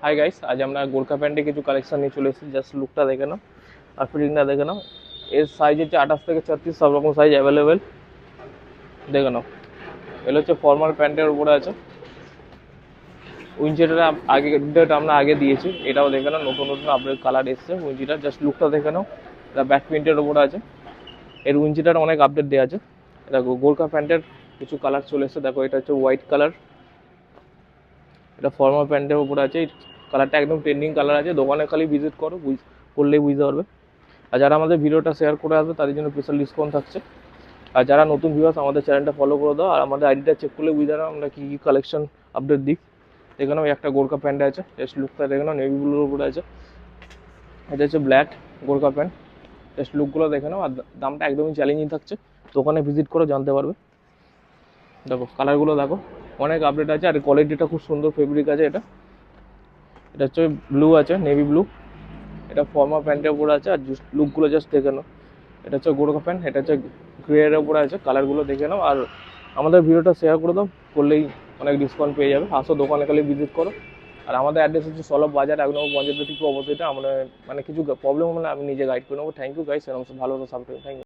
Hi guys, আজ আমরা গোর্খা প্যান্টে কিছু কালেকশন নিয়ে চলে এসেছি। জাস্ট লুকটা দেখে নাও আর ফিটিংটা দেখে নাও। এর সাইজ হচ্ছে 28 থেকে 36, সব রকম সাইজ অ্যাভেলেবেল। দেখে নাও, এগুলো হচ্ছে ফর্মাল প্যান্টের উপরে আছে। উইঞ্চিটা আগে ডেট আমরা আগে দিয়েছি, এটাও দেখে নাও, নতুন নতুন আপডেট কালার এসছে উইঞ্চিটা। জাস্ট লুকটা দেখে নাও, এটা ব্যাক প্রিন্টের উপরে আছে। এর উইঞ্চিটার অনেক আপডেট দেওয়া আছে। দেখো গোর্খা প্যান্টের কিছু কালার চলে এসছে। দেখো এটা হচ্ছে হোয়াইট কালার, এটা ফর্মাল প্যান্টের উপরে আছে। এই কালারটা একদম ট্রেন্ডিং কালার আছে। দোকানে খালি ভিজিট করো, করলেই বুঝতে পারবে। আর যারা আমাদের ভিডিওটা শেয়ার করে আসবে তাদের জন্য স্পেশাল ডিসকাউন্ট থাকছে। আর যারা নতুন ভিউয়ার্স, আমাদের চ্যানেলটা ফলো করে দাও। আর আমাদের আইডিটা চেক করলে বুঝতে পারো আমরা কী কী কালেকশন আপডেট দিই। এখানেও একটা গোর্খা প্যান্ট আছে, জাস্ট লুকটা দেখে নাও, নেভি ব্লুর উপরে আছে। এটা হচ্ছে ব্ল্যাক গোর্খা প্যান্ট, জাস্ট লুকগুলো দেখে নাও। আর দামটা একদমই চ্যালেঞ্জিং থাকছে, দোকানে ভিজিট করে জানতে পারবে। দেখো কালারগুলো দেখো, অনেক আপডেট আছে। আর কোয়ালিটিটা খুব সুন্দর, ফেব্রিক আছে। এটা এটা হচ্ছে ব্লু আছে, নেভি ব্লু। এটা ফর্মাল প্যান্টের উপরে আছে। আর লুকগুলো জাস্ট দেখে নাও। এটা হচ্ছে গোর্খা প্যান্ট, এটা হচ্ছে গ্রের উপরে আছে। কালারগুলো দেখে নাও আর আমাদের ভিডিওটা শেয়ার করে দাও, করলেই অনেক ডিসকাউন্ট পেয়ে যাবে। আসো দোকানে খালি ভিজিট করো। আর আমাদের অ্যাড্রেস হচ্ছে সলভ বাজার, 1 নম্বর পঞ্চায়েত ঠিক অবশ্যই। আমরা মানে কিছু প্রবলেম হলে আমি নিজে গাইড করে নেবো। থ্যাংক ইউ গাইস, এরকম ভালো সাপোর্ট। Thank you.